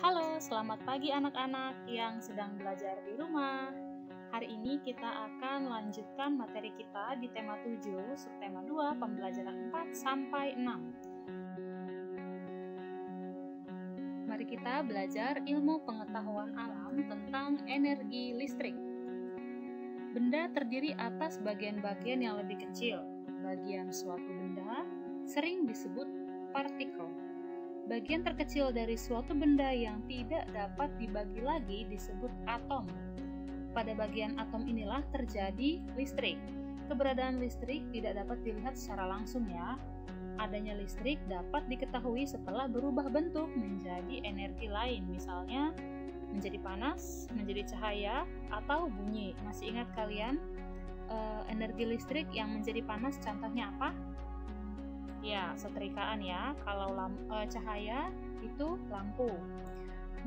Halo, selamat pagi anak-anak yang sedang belajar di rumah. Hari ini kita akan lanjutkan materi kita di tema 7, subtema 2, pembelajaran 4 sampai 6. Mari kita belajar ilmu pengetahuan alam tentang energi listrik. Benda terdiri atas bagian-bagian yang lebih kecil. Bagian suatu benda sering disebut partikel. Bagian terkecil dari suatu benda yang tidak dapat dibagi lagi disebut atom. Pada bagian atom inilah terjadi listrik. Keberadaan listrik tidak dapat dilihat secara langsung ya. Adanya listrik dapat diketahui setelah berubah bentuk menjadi energi lain, misalnya menjadi panas, menjadi cahaya, atau bunyi. Masih ingat kalian energi listrik yang menjadi panas contohnya apa? Ya, setrikaan ya. Kalau cahaya itu lampu.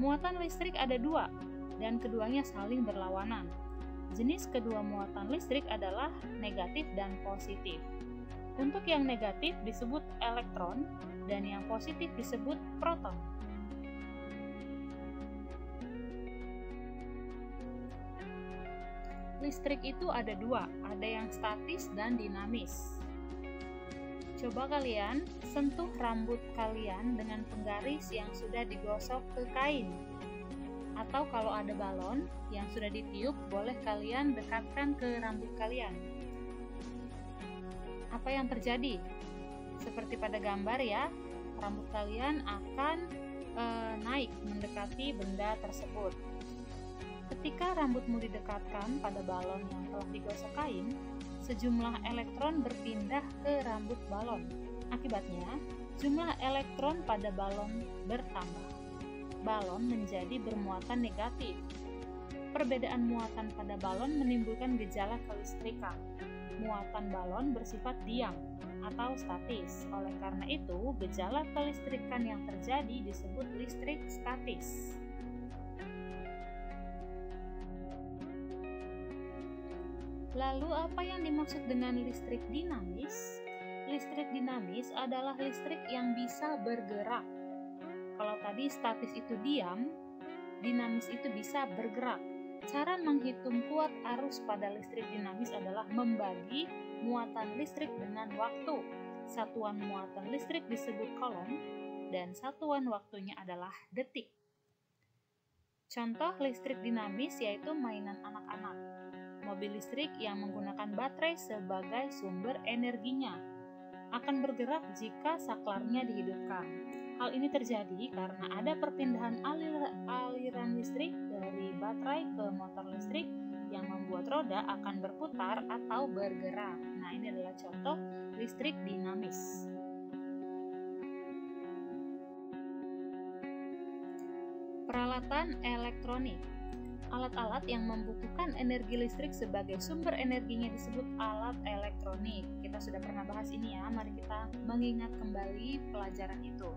Muatan listrik ada dua, dan keduanya saling berlawanan. Jenis kedua muatan listrik adalah negatif dan positif. Untuk yang negatif disebut elektron, dan yang positif disebut proton. Listrik itu ada dua, ada yang statis dan dinamis. Coba kalian sentuh rambut kalian dengan penggaris yang sudah digosok ke kain. Atau kalau ada balon yang sudah ditiup, boleh kalian dekatkan ke rambut kalian. Apa yang terjadi? Seperti pada gambar ya, rambut kalian akan naik mendekati benda tersebut. Ketika rambutmu didekatkan pada balon yang telah digosok kain, sejumlah elektron berpindah ke rambut balon. Akibatnya, jumlah elektron pada balon bertambah. Balon menjadi bermuatan negatif. Perbedaan muatan pada balon menimbulkan gejala kelistrikan. Muatan balon bersifat diam atau statis. Oleh karena itu, gejala kelistrikan yang terjadi disebut listrik statis. Lalu apa yang dimaksud dengan listrik dinamis? Listrik dinamis adalah listrik yang bisa bergerak. Kalau tadi statis itu diam, dinamis itu bisa bergerak. Cara menghitung kuat arus pada listrik dinamis adalah membagi muatan listrik dengan waktu. Satuan muatan listrik disebut coulomb dan satuan waktunya adalah detik. Contoh listrik dinamis yaitu mainan anak-anak. Mobil listrik yang menggunakan baterai sebagai sumber energinya akan bergerak jika saklarnya dihidupkan. Hal ini terjadi karena ada perpindahan aliran listrik dari baterai ke motor listrik yang membuat roda akan berputar atau bergerak. Nah, ini adalah contoh listrik dinamis. Peralatan elektronik. Alat-alat yang membutuhkan energi listrik sebagai sumber energinya disebut alat elektronik. Kita sudah pernah bahas ini ya, mari kita mengingat kembali pelajaran itu.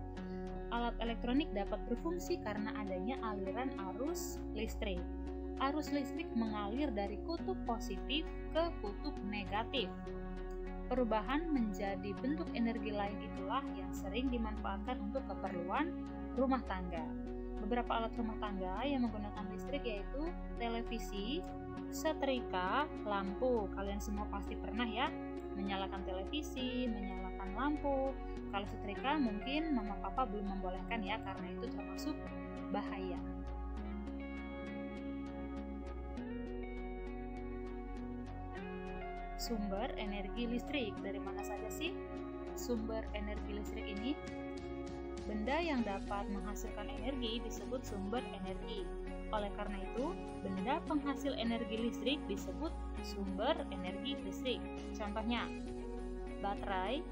Alat elektronik dapat berfungsi karena adanya aliran arus listrik. Arus listrik mengalir dari kutub positif ke kutub negatif. Perubahan menjadi bentuk energi lain itulah yang sering dimanfaatkan untuk keperluan rumah tangga. Beberapa alat rumah tangga yang menggunakan listrik yaitu televisi, setrika, lampu. Kalian semua pasti pernah ya menyalakan televisi, menyalakan lampu. Kalau setrika mungkin mama papa belum membolehkan ya karena itu termasuk bahaya. Sumber energi listrik. Dari mana saja sih sumber energi listrik ini? Benda yang dapat menghasilkan energi disebut sumber energi. Oleh karena itu, benda penghasil energi listrik disebut sumber energi listrik. Contohnya, baterai,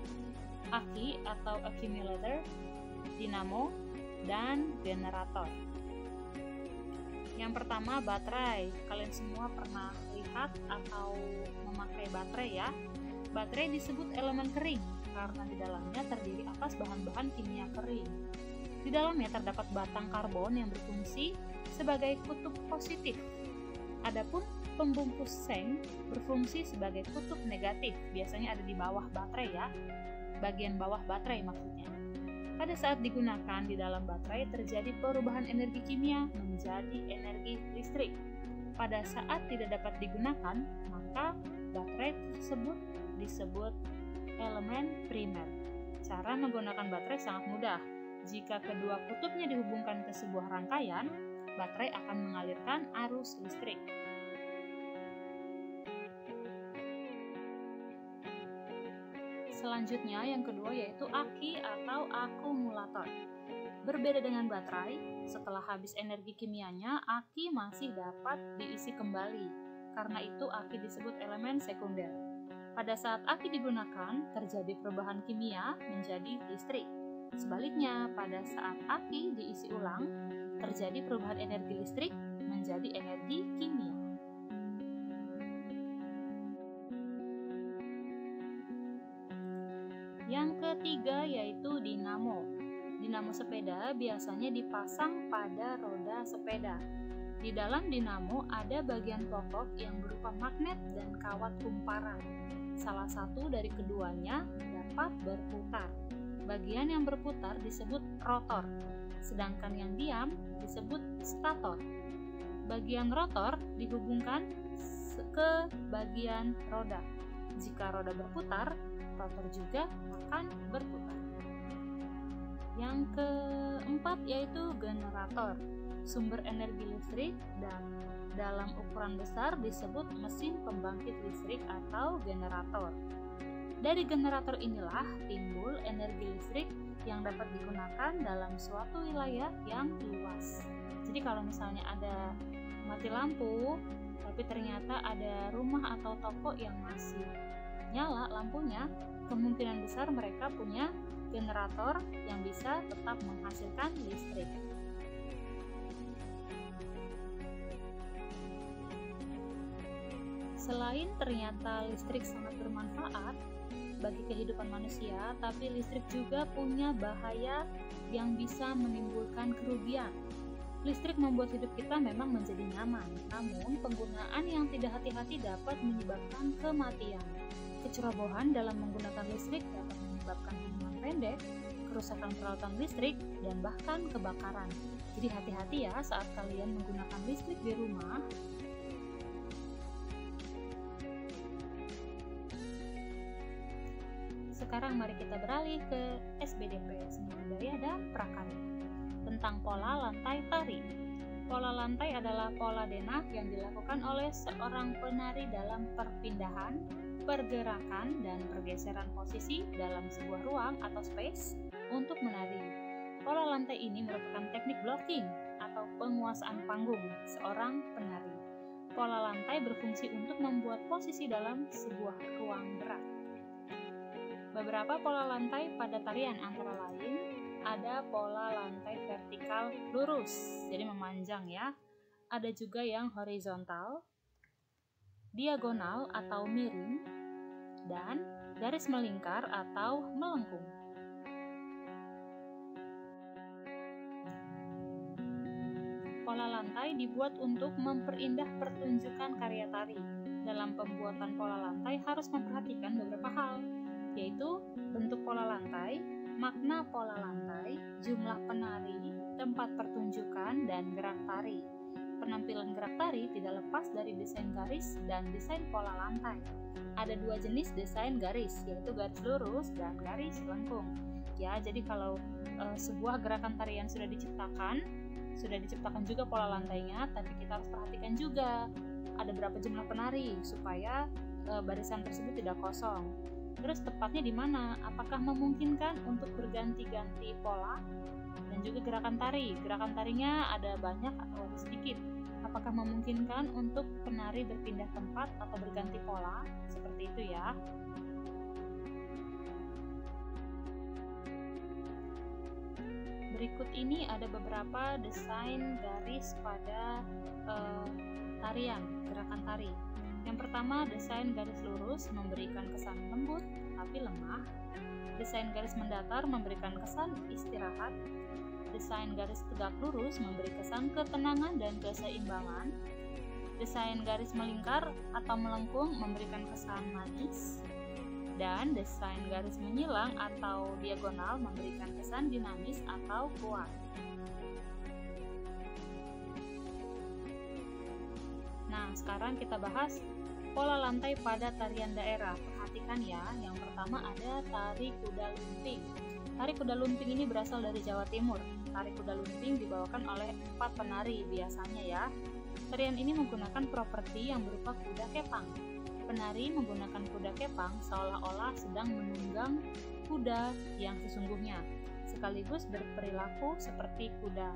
aki atau accumulator, dinamo, dan generator. Yang pertama, baterai. Kalian semua pernah lihat atau memakai baterai ya. Baterai disebut elemen kering karena di dalamnya terdiri atas bahan-bahan kimia kering. Di dalamnya terdapat batang karbon yang berfungsi sebagai kutub positif. Adapun pembungkus seng berfungsi sebagai kutub negatif. Biasanya ada di bawah baterai ya. Bagian bawah baterai maksudnya. Pada saat digunakan di dalam baterai terjadi perubahan energi kimia menjadi energi listrik. Pada saat tidak dapat digunakan, maka baterai tersebut disebut elemen primer. Cara menggunakan baterai sangat mudah. Jika kedua kutubnya dihubungkan ke sebuah rangkaian, baterai akan mengalirkan arus listrik. Selanjutnya yang kedua yaitu aki atau akumulator. Berbeda dengan baterai, setelah habis energi kimianya, aki masih dapat diisi kembali. Karena itu aki disebut elemen sekunder. Pada saat aki digunakan, terjadi perubahan kimia menjadi listrik. Sebaliknya, pada saat aki diisi ulang, terjadi perubahan energi listrik menjadi energi kimia. Yang ketiga yaitu dinamo. Dinamo sepeda biasanya dipasang pada roda sepeda. Di dalam dinamo ada bagian pokok yang berupa magnet dan kawat kumparan. Salah satu dari keduanya dapat berputar. Bagian yang berputar disebut rotor, sedangkan yang diam disebut stator. Bagian rotor dihubungkan ke bagian roda. Jika roda berputar, rotor juga akan berputar. Yang keempat yaitu generator, sumber energi listrik dan dalam ukuran besar disebut mesin pembangkit listrik atau generator. Dari generator inilah timbul energi listrik yang dapat digunakan dalam suatu wilayah yang luas. Jadi kalau misalnya ada mati lampu, tapi ternyata ada rumah atau toko yang masih nyala lampunya, kemungkinan besar mereka punya generator yang bisa tetap menghasilkan listrik. Selain ternyata listrik sangat bermanfaat bagi kehidupan manusia, tapi listrik juga punya bahaya yang bisa menimbulkan kerugian. Listrik membuat hidup kita memang menjadi nyaman, namun penggunaan yang tidak hati-hati dapat menyebabkan kematian. Kecerobohan dalam menggunakan listrik dapat menyebabkan hubungan pendek, kerusakan peralatan listrik, dan bahkan kebakaran. Jadi hati-hati ya saat kalian menggunakan listrik di rumah. Sekarang mari kita beralih ke SBDP, Seni Budaya dan Prakarya, tentang pola lantai tari. Pola lantai adalah pola denah yang dilakukan oleh seorang penari dalam perpindahan, pergerakan, dan pergeseran posisi dalam sebuah ruang atau space untuk menari. Pola lantai ini merupakan teknik blocking atau penguasaan panggung seorang penari. Pola lantai berfungsi untuk membuat posisi dalam sebuah ruang gerak. Beberapa pola lantai pada tarian antara lain ada pola lantai vertikal lurus, jadi memanjang ya. Ada juga yang horizontal, diagonal atau miring, dan garis melingkar atau melengkung. Pola lantai dibuat untuk memperindah pertunjukan karya tari. Dalam pembuatan pola lantai harus memperhatikan beberapa hal, yaitu bentuk pola lantai, makna pola lantai, jumlah penari, tempat pertunjukan, dan gerak tari. Penampilan gerak tari tidak lepas dari desain garis dan desain pola lantai. Ada dua jenis desain garis, yaitu garis lurus dan garis lengkung. Ya, jadi kalau sebuah gerakan tarian sudah diciptakan juga pola lantainya, tapi kita harus perhatikan juga ada berapa jumlah penari supaya barisan tersebut tidak kosong. Terus tepatnya di mana? Apakah memungkinkan untuk berganti-ganti pola? Dan juga gerakan tari. Gerakan tarinya ada banyak atau ada sedikit. Apakah memungkinkan untuk penari berpindah tempat atau berganti pola? Seperti itu ya. Berikut ini ada beberapa desain garis pada tarian, gerakan tari. Yang pertama, desain garis lurus memberikan kesan lembut tapi lemah. Desain garis mendatar memberikan kesan istirahat. Desain garis tegak lurus memberi kesan ketenangan dan keseimbangan. Desain garis melingkar atau melengkung memberikan kesan manis. Dan desain garis menyilang atau diagonal memberikan kesan dinamis atau kuat. Nah, sekarang kita bahas pola lantai pada tarian daerah. Perhatikan ya, yang pertama ada tari kuda lumping. Tari kuda lumping ini berasal dari Jawa Timur. Tari kuda lumping dibawakan oleh 4 penari biasanya ya. Tarian ini menggunakan properti yang berupa kuda kepang. Penari menggunakan kuda kepang seolah-olah sedang menunggang kuda yang sesungguhnya, sekaligus berperilaku seperti kuda.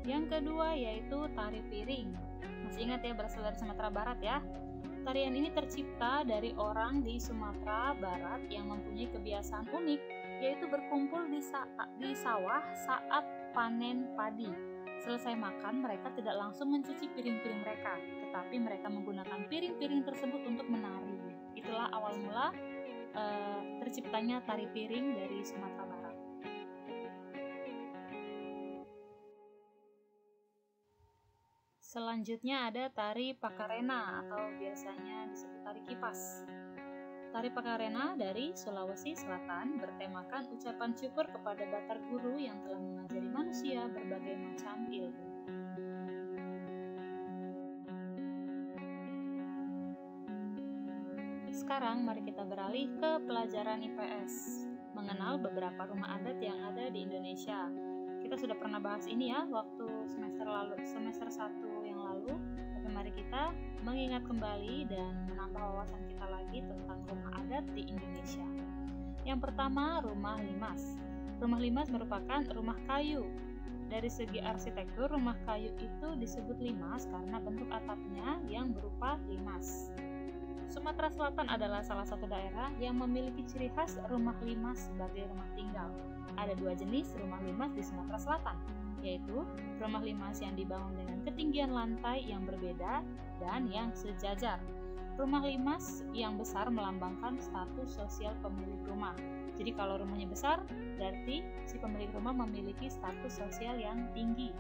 Yang kedua yaitu tari piring. Masih ingat ya, berasal dari Sumatera Barat ya. Tarian ini tercipta dari orang di Sumatera Barat yang mempunyai kebiasaan unik, yaitu berkumpul di sawah saat panen padi. Selesai makan, mereka tidak langsung mencuci piring-piring mereka, tetapi mereka menggunakan piring-piring tersebut untuk menari. Itulah awal mula terciptanya tari piring dari Sumatera Barat. Selanjutnya ada tari pakarena atau biasanya disebut tari kipas. Tari pakarena dari Sulawesi Selatan bertemakan ucapan syukur kepada Batar Guru yang telah mengajari manusia berbagai macam ilmu. Sekarang mari kita beralih ke pelajaran IPS, mengenal beberapa rumah adat yang ada di Indonesia. Kita sudah pernah bahas ini ya waktu semester 1 yang lalu, tapi mari kita mengingat kembali dan menambah wawasan kita lagi tentang rumah adat di Indonesia. Yang pertama, rumah limas. Rumah limas merupakan rumah kayu. Dari segi arsitektur, rumah kayu itu disebut limas karena bentuk atapnya yang berupa limas. Sumatera Selatan adalah salah satu daerah yang memiliki ciri khas rumah limas sebagai rumah tinggal. Ada 2 jenis rumah limas di Sumatera Selatan, yaitu rumah limas yang dibangun dengan ketinggian lantai yang berbeda dan yang sejajar. Rumah limas yang besar melambangkan status sosial pemilik rumah. Jadi kalau rumahnya besar, berarti si pemilik rumah memiliki status sosial yang tinggi.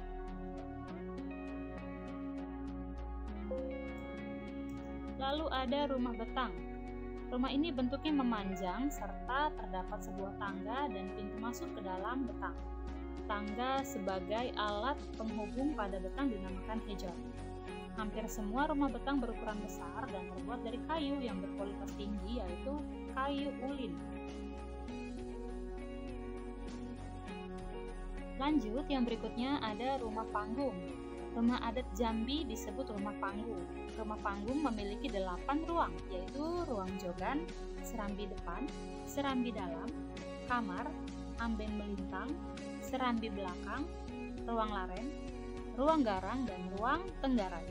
Lalu ada rumah betang. Rumah ini bentuknya memanjang serta terdapat sebuah tangga dan pintu masuk ke dalam betang. Tangga sebagai alat penghubung pada betang dinamakan hejon. Hampir semua rumah betang berukuran besar dan terbuat dari kayu yang berkualitas tinggi, yaitu kayu ulin. Lanjut, yang berikutnya ada rumah panggung. Rumah adat Jambi disebut rumah panggung. Rumah panggung memiliki 8 ruang, yaitu ruang jogan, serambi depan, serambi dalam, kamar, amben melintang, serambi belakang, ruang laren, ruang garang, dan ruang tenggarai.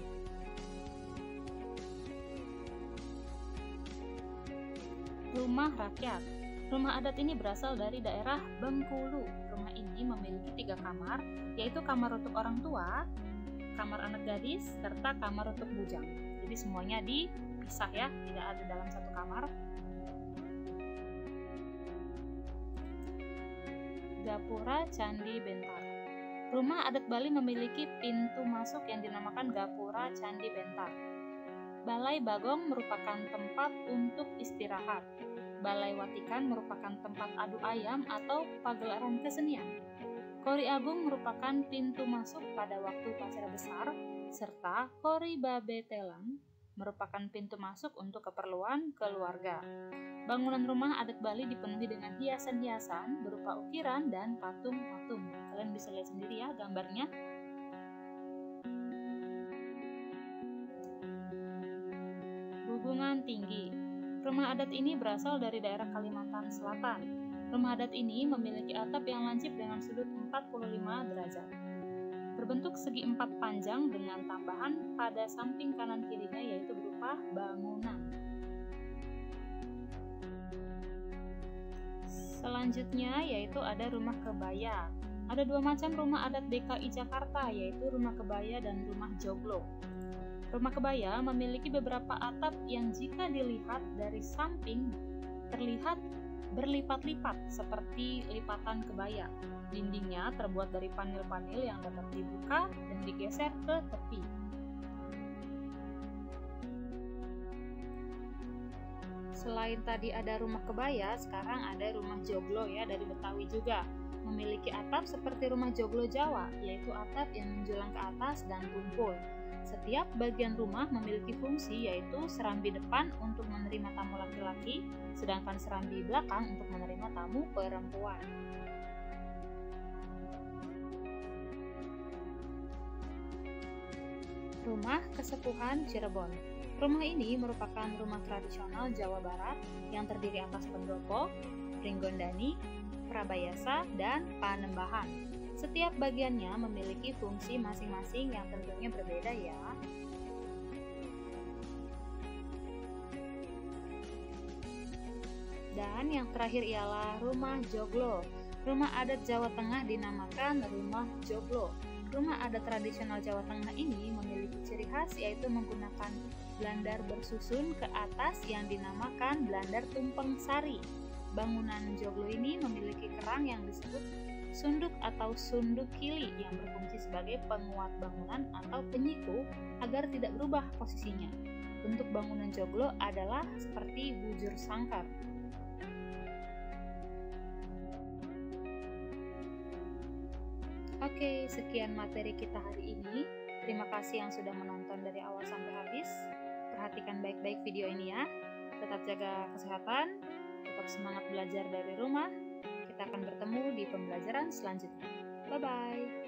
Rumah rakyat. Rumah adat ini berasal dari daerah Bengkulu. Rumah ini memiliki 3 kamar, yaitu kamar untuk orang tua, kamar anak gadis, serta kamar untuk bujang. Jadi semuanya dipisah ya, tidak ada dalam satu kamar. Gapura Candi Bentar. Rumah adat Bali memiliki pintu masuk yang dinamakan Gapura Candi Bentar. Balai Bagong merupakan tempat untuk istirahat. Balai Watikan merupakan tempat adu ayam atau pagelaran kesenian. Kori Agung merupakan pintu masuk pada waktu upacara besar, serta Kori Babetelang merupakan pintu masuk untuk keperluan keluarga. Bangunan rumah adat Bali dipenuhi dengan hiasan-hiasan berupa ukiran dan patung-patung. Kalian bisa lihat sendiri ya gambarnya. Hubungan tinggi. Rumah adat ini berasal dari daerah Kalimantan Selatan. Rumah adat ini memiliki atap yang lancip dengan sudut 45 derajat. Berbentuk segi 4 panjang dengan tambahan pada samping kanan kirinya, yaitu berupa bangunan. Selanjutnya yaitu ada rumah kebaya. Ada 2 macam rumah adat DKI Jakarta, yaitu rumah kebaya dan rumah joglo. Rumah kebaya memiliki beberapa atap yang jika dilihat dari samping terlihat berlipat-lipat seperti lipatan kebaya. Dindingnya terbuat dari panel-panel yang dapat dibuka dan digeser ke tepi. Selain tadi ada rumah kebaya, sekarang ada rumah joglo ya, dari Betawi juga. Memiliki atap seperti rumah joglo Jawa, yaitu atap yang menjulang ke atas dan tumpul. Setiap bagian rumah memiliki fungsi, yaitu serambi depan untuk menerima tamu laki-laki, sedangkan serambi belakang untuk menerima tamu perempuan. Rumah Kesepuhan Cirebon. Rumah ini merupakan rumah tradisional Jawa Barat yang terdiri atas pendopo, pringgondani, prabayasa, dan panembahan. Setiap bagiannya memiliki fungsi masing-masing yang tentunya berbeda ya. Dan yang terakhir ialah rumah joglo. Rumah adat Jawa Tengah dinamakan rumah joglo. Rumah adat tradisional Jawa Tengah ini memiliki ciri khas yaitu menggunakan blandar bersusun ke atas yang dinamakan blandar tumpeng sari. Bangunan joglo ini memiliki kerang yang disebut sunduk atau sunduk kili yang berfungsi sebagai penguat bangunan atau penyiku agar tidak berubah posisinya. Bentuk bangunan joglo adalah seperti bujur sangkar. Oke, sekian materi kita hari ini. Terima kasih yang sudah menonton dari awal sampai habis. Perhatikan baik-baik video ini ya. Tetap jaga kesehatan, tetap semangat belajar dari rumah. Kita akan bertemu di pembelajaran selanjutnya. Bye-bye.